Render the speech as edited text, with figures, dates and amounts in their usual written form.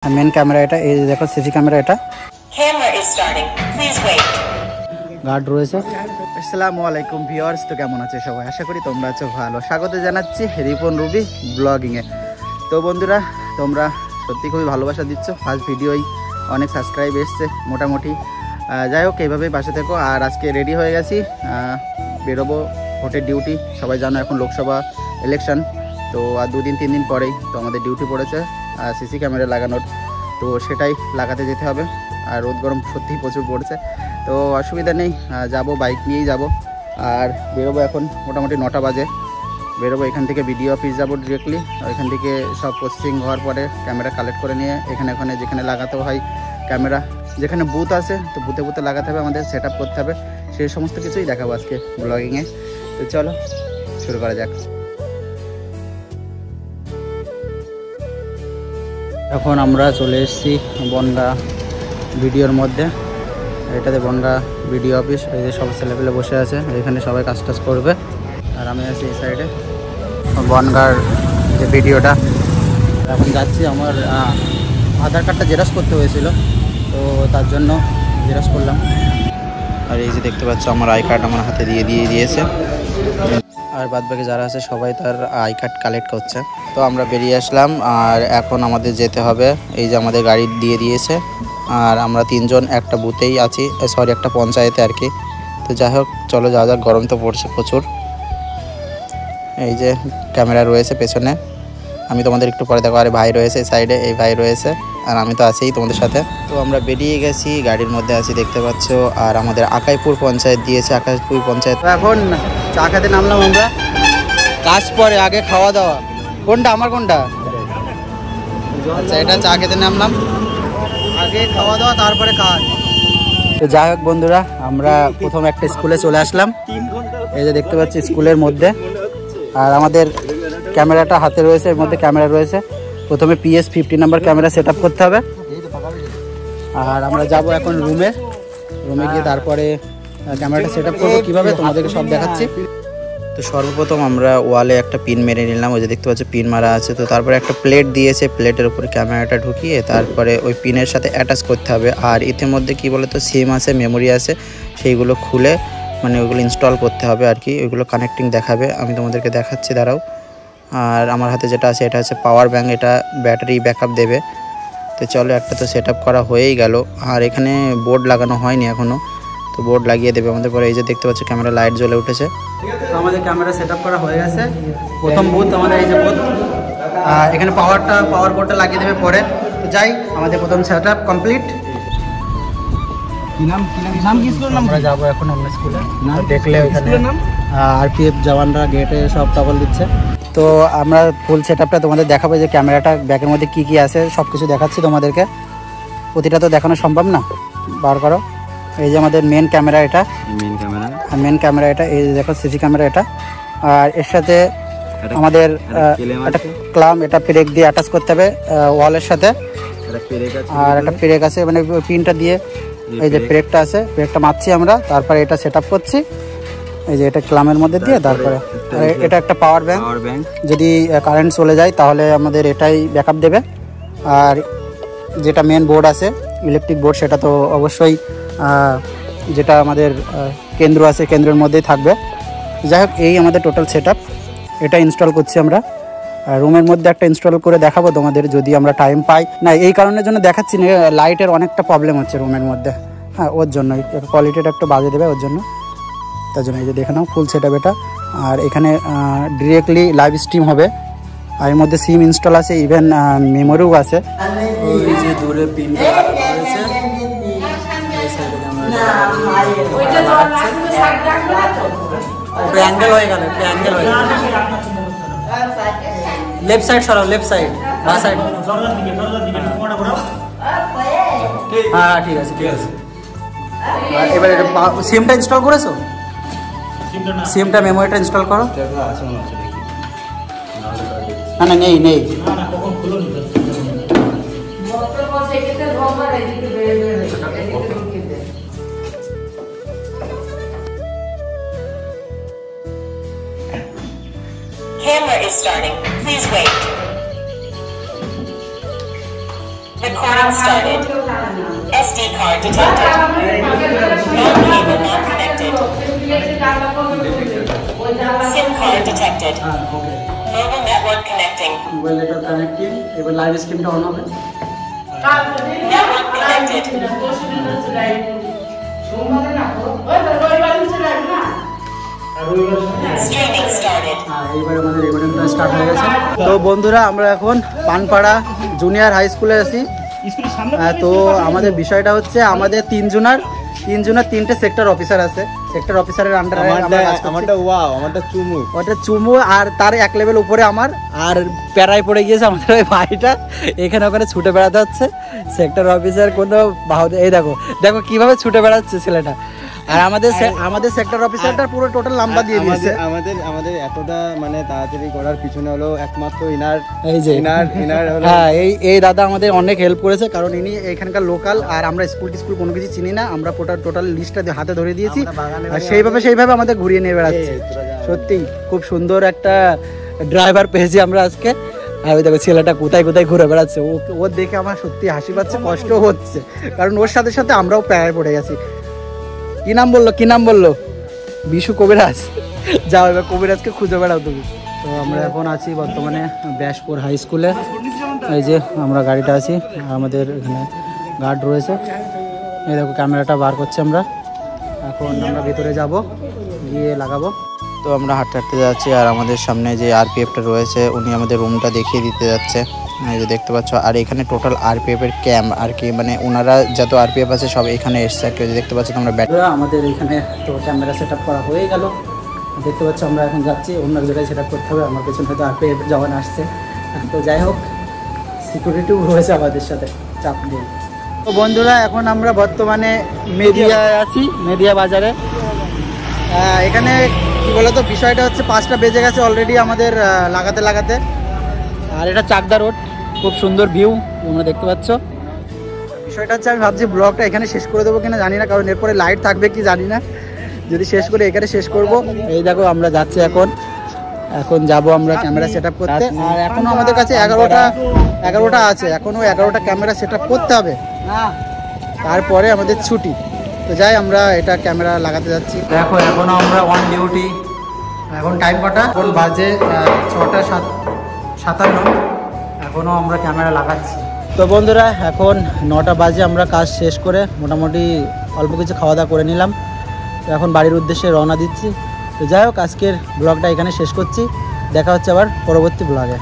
Main camera এটা, এই দেখো সিসি ক্যামেরা এটা। গার্ড রয়েছে। আসসালামু আলাইকুম ভিউয়ার্স, তো কেমন আছে সবাই? আশা করি তোমরা আছো ভালো। স্বাগত জানাচ্ছি রিপন রুবি ব্লগিংয়ে। তো বন্ধুরা, তোমরা সত্যি খুবই ভালোবাসা দিচ্ছ। ফার্স্ট ভিডিওই অনেক সাবস্ক্রাইব এসছে মোটামুটি। যাই হোক, এইভাবেই পাশে থেকো। আর আজকে রেডি হয়ে গেছি, বেরোবো ভোটের ডিউটি। সবাই জানো এখন লোকসভা ইলেকশন, তো আর 2-3 দিন পরেই তো আমাদের ডিউটি পড়েছে সিসি ক্যামেরা লাগানোর। তো সেটাই লাগাতে যেতে হবে। আর রোদ গরম সত্যিই প্রচুর পড়ছে, তো অসুবিধা নেই, যাব বাইক নিয়েই যাব। আর বেরোবো এখন মোটামুটি 9টা বাজে বেরোবো। এখান থেকে বিডিও অফিস যাবো ডিরেক্টলি। এখান থেকে সব প্রসেসিং হওয়ার পরে ক্যামেরা কালেক্ট করে নিয়ে এখানে যেখানে লাগাতে হয় ক্যামেরা, যেখানে বুথ আছে, তো বুথে লাগাতে হবে, আমাদের সেট আপ করতে হবে। সেই সমস্ত কিছুই দেখাবো আজকে ব্লগিংয়ে। তো চলো শুরু করা যাক। এখন আমরা চলে এসেছি বনগা ভিডিওর মধ্যে। এটাতে বনগা ভিডিও অফিস। এই যে সব ছেলেপেলে বসে আছে, এখানে সবাই কাজ টাজ করবে। আর আমি আছি এই সাইডে বনগার যে ভিডিওটা। এখন যাচ্ছি, আমার আধার কার্ডটা জেরক্স করতে হয়েছিল, তো তার জন্য জেরক্স করলাম। আর এই যে দেখতে পাচ্ছ, আমার আই কার্ড আমার হাতে দিয়ে দিয়েছে। আর বাদবাকি যারা আছে সবাই তার আই কার্ড কালেক্ট করছে। তো আমরা বেরিয়ে আসলাম, আর এখন আমাদের যেতে হবে। এই যে আমাদের গাড়ি দিয়ে দিয়েছে, আর আমরা 3 জন একটা বুথেই আছি, একটা পঞ্চায়েতে আর কি। তো যাই হোক, চলো যাওয়া যাক। গরম তো পড়ছে প্রচুর। এই যে ক্যামেরা রয়েছে পেছনে, আমি তোমাদের একটু পরে দেখো। আর ভাই রয়েছে সাইডে, এই ভাই রয়েছে, আর আমি তো আছিই তোমাদের সাথে। তো আমরা বেরিয়ে গেছি, গাড়ির মধ্যে আছি দেখতে পাচ্ছ। আর আমাদের আকাইপুর পঞ্চায়েত দিয়েছে, আকাইপুর পঞ্চায়েত। এখন চা খেতে নামলাম আমরা। কাজ পরে, আগে খাওয়া দাওয়া। কোনটা আমার, কোনটা? আচ্ছা, এটা চা খেতে নামলাম, আগে খাওয়া দাওয়া তারপরে কাজ। তো যাই হোক বন্ধুরা, আমরা প্রথম একটা স্কুলে চলে আসলাম। এই যে দেখতে পাচ্ছি স্কুলের মধ্যে, আর আমাদের ক্যামেরাটা হাতে রয়েছে, এর মধ্যে ক্যামেরা রয়েছে। প্রথমে PS 50 number camera set up করতে হবে। আর আমরা যাব এখন রুমে গিয়ে তারপরে ক্যামেরাটা সেট আপ করবো কীভাবে তোমাদেরকে সব দেখাচ্ছি। তো সর্বপ্রথম আমরা ওয়ালে একটা পিন মেরে নিলাম। ওই যে দেখতে পাচ্ছ পিন মারা আছে। তো তারপরে একটা প্লেট দিয়েছে, প্লেটের উপরে ক্যামেরাটা ঢুকিয়ে তারপরে ওই পিনের সাথে অ্যাটাচ করতে হবে। আর এর মধ্যে কি বলে তো সিম আছে, মেমোরি আছে, সেইগুলো খুলে মানে ওইগুলো ইনস্টল করতে হবে আর কি। ওইগুলো কানেক্টিং দেখাবে, আমি তোমাদেরকে দেখাচ্ছি, দাঁড়াও। আর আমার হাতে যেটা আছে এটা হচ্ছে পাওয়ার ব্যাঙ্ক, এটা ব্যাটারি ব্যাকআপ দেবে। তো চলো, একটা তো সেট আপ করা হয়েই গেল। আর এখানে বোর্ড লাগানো হয়নি এখনও, তো বোর্ড লাগিয়ে দেবে আমাদের পরে। এই যে দেখতে পাচ্ছ ক্যামেরা লাইট জ্বলে উঠেছে। তো আমাদের ক্যামেরা সেট আপ করা হয়ে গেছে। প্রথম বুথ আমাদের এই যে বুথ, এখানে পাওয়ার বোর্ডটা লাগিয়ে দেবে পরে। তো যাই, আমাদের প্রথম সেট আপ কমপ্লিট। আমরা যাবো এখন অন্য স্কুলে। দেখলে ওইখানে RPF জওয়ানরা গেটে সব টগল দিচ্ছে। তো আমরা ফুল সেট আপটা তোমাদের দেখাবো, যে ক্যামেরাটা ব্যাগের মধ্যে কি কি আছে সব কিছু দেখাচ্ছি তোমাদেরকে। প্রতিটা তো দেখানো সম্ভব না, বার করো। এই যে আমাদের মেন ক্যামেরা এটা, মেন ক্যামেরা এটা। এই যে দেখো সিসি ক্যামেরা এটা। আর এর সাথে আমাদের একটা ক্লাম, এটা পেরেক দিয়ে অ্যাটাচ করতে হবে ওয়ালের সাথে। আর একটা পেরেক আছে, মানে পিনটা দিয়ে এই যে পেরেকটা আছে, পেরেকটা মারছি আমরা। তারপরে এটা সেট আপ করছি, এই যে এটা ক্লামের মধ্যে দিয়ে। তারপরে এটা একটা পাওয়ার ব্যাঙ্ক, যদি কারেন্ট চলে যায় তাহলে আমাদের এটাই ব্যাকআপ দেবে। আর যেটা মেন বোর্ড আছে ইলেকট্রিক বোর্ড, সেটা তো অবশ্যই যেটা আমাদের কেন্দ্র আছে কেন্দ্রের মধ্যেই থাকবে। যাই হোক, এই আমাদের টোটাল সেট আপ। এটা ইনস্টল করছি আমরা রুমের মধ্যে। একটা ইনস্টল করে দেখাবো তোমাদের যদি আমরা টাইম পাই। না, এই কারণের জন্য দেখাচ্ছি না, লাইটের অনেকটা প্রবলেম হচ্ছে রুমের মধ্যে, হ্যাঁ, ওর জন্যই কোয়ালিটিটা একটু বাজে দেবে, ওর জন্য। তার জন্য এই যে দেখে নাও ফুল সেট আপ এটা। আর এখানে ডিরেক্টলি লাইভ স্ট্রিম হবে। আর এর মধ্যে সিম ইনস্টল আছে, ইভেন মেমোরিও আছে। ওই যে দূরে পিন রয়েছে, অ্যাঙ্গেল হয়ে গেল, অ্যাঙ্গেল হয়ে গেল। লেফট সাইড সরাও, লেফট সাইড, বা সাইড। হ্যাঁ ঠিক আছে, ঠিক আছে। এবারে সিমটা ইনস্টল করেছো? সিমটা মেমোরিটা ইনস্টল করো। না না, নেই। Camera is starting. Please wait. Recording started. SD card detected. Non-cable not connected. SIM card detected. Mobile network connecting. Mobile network connecting. এবার লাইভ স্ট্রিমটা অন হবে। Network connected. Streaming started. এইবার আমাদের রেকর্ডিংটা স্টার্ট হয়ে গেছে। তো বন্ধুরা আমরা এখন পানপাড়া জুনিয়র হাই স্কুলে আছি। তো আমাদের বিষয়টা হচ্ছে আমাদের তিনজনের তিনটে সেক্টর অফিসার আছে। সেক্টর অফিসারের আন্ডারে ওটা চুমু আর তার এক লেভেল উপরে আমার আর প্যারায় পড়ে গিয়েছে আমাদের ওই ভাইটা। এখানে ওখানে ছুটে বেড়াতে হচ্ছে। সেক্টর অফিসার কোনো এই দেখো দেখো কিভাবে ছুটে বেড়াচ্ছে ছেলেটা। আর আমাদের সেক্টর অফিসারটা পুরো টোটাল নাম্বার দিয়ে দিয়েছে। আমাদের এতটা মানে তাড়াতাড়ি করার পিছনে হলো একমাত্র ইনার হ্যাঁ এই দাদা আমাদের অনেক হেল্প করেছে, কারণ ইনি এখানকার লোকাল আর আমরা স্কুল কোনো কিছু চিনি না। আমরা টোটাল লিস্টটা হাতে ধরে দিয়েছি আর সেইভাবে আমাদের ঘুরিয়ে নিয়ে বেড়াচ্ছে। সত্যি খুব সুন্দর একটা ড্রাইভার পেয়েছি আমরা আজকে। আর ওই দেখো ছেলেটা কোথায় ঘুরে বেড়াচ্ছে। ওর দেখে আমার সত্যি হাসি পাচ্ছে, কষ্ট হচ্ছে, কারণ ওর সাথে সাথে আমরাও প্যারায় পড়ে গেছি। কি নাম বললো বিশু কবিরাজ। যাও এবার কবিরাজকে খুঁজে বেড়াও তুমি। তো আমরা এখন আছি বর্তমানে ব্যাসপুর হাই স্কুলে। এই যে আমরা গাড়িটা আছি, আমাদের এখানে গার্ড রয়েছে। এই দেখো ক্যামেরাটা বার করছি আমরা। এখন আমরা ভিতরে যাব, গিয়ে লাগাবো। তো আমরা হাঁটতে যাচ্ছি আর আমাদের সামনে যে আরপিএফটা রয়েছে উনি আমাদের রুমটা দেখিয়ে দিতে যাচ্ছে। এই যে দেখতে পাচ্ছ, আর এখানে টোটাল আরপিএফের ক্যাম্প আর কি, মানে ওনারা যত আরপিএফ আছে সব এখানে এসছে আর কি। দেখতে পাচ্ছ তোমরা আমাদের এখানে তো ক্যামেরা সেট আপ করা হয়ে গেল। দেখতে পাচ্ছ আমরা এখন যাচ্ছি অন্য এক জায়গায় সেট আপ করতে হবে। আমার পেছনে হয়তো আরপিএফ জওয়ান আসছে। তো যাই হোক, সিকিউরিটিও রয়েছে আমাদের সাথে, চাপ দিয়ে। তো বন্ধুরা এখন আমরা বর্তমানে মেদিয়ায় আছি, মেদিয়া বাজারে। এখানে কি বলতো বিষয়টা হচ্ছে 5টা বেজে গেছে অলরেডি আমাদের লাগাতে। আর এটা চাকদা রোড, খুব সুন্দর ভিউ তোমরা দেখতে পাচ্ছ। বিষয়টা হচ্ছে আমি ভাবছি ব্লগটা এখানে শেষ করে দেবো কিনা জানি না, কারণ এরপরে লাইট থাকবে কি জানি না। যদি শেষ করে এখানে শেষ করব। এই দেখো আমরা যাচ্ছি এখন যাব আমরা ক্যামেরা সেট আপ করতে। আর এখনো আমাদের কাছে 11টা আছে, এখনো 11টা ক্যামেরা সেট আপ করতে হবে, তারপরে আমাদের ছুটি। তো যাই আমরা এটা ক্যামেরা লাগাতে যাচ্ছি। দেখো এখনো আমরা অন ডিউটি। এখন টাইম কটা? এখন বাজে 6টা 57। এখনও আমরা ক্যামেরা লাগাচ্ছি। তো বন্ধুরা এখন 9টা বাজে, আমরা কাজ শেষ করে মোটামুটি অল্প কিছু খাওয়া দাওয়া করে নিলাম। তো এখন বাড়ির উদ্দেশ্যে রওনা দিচ্ছি। তো যাই হোক আজকের ব্লগটা এখানে শেষ করছি। দেখা হচ্ছে আবার পরবর্তী ব্লগে।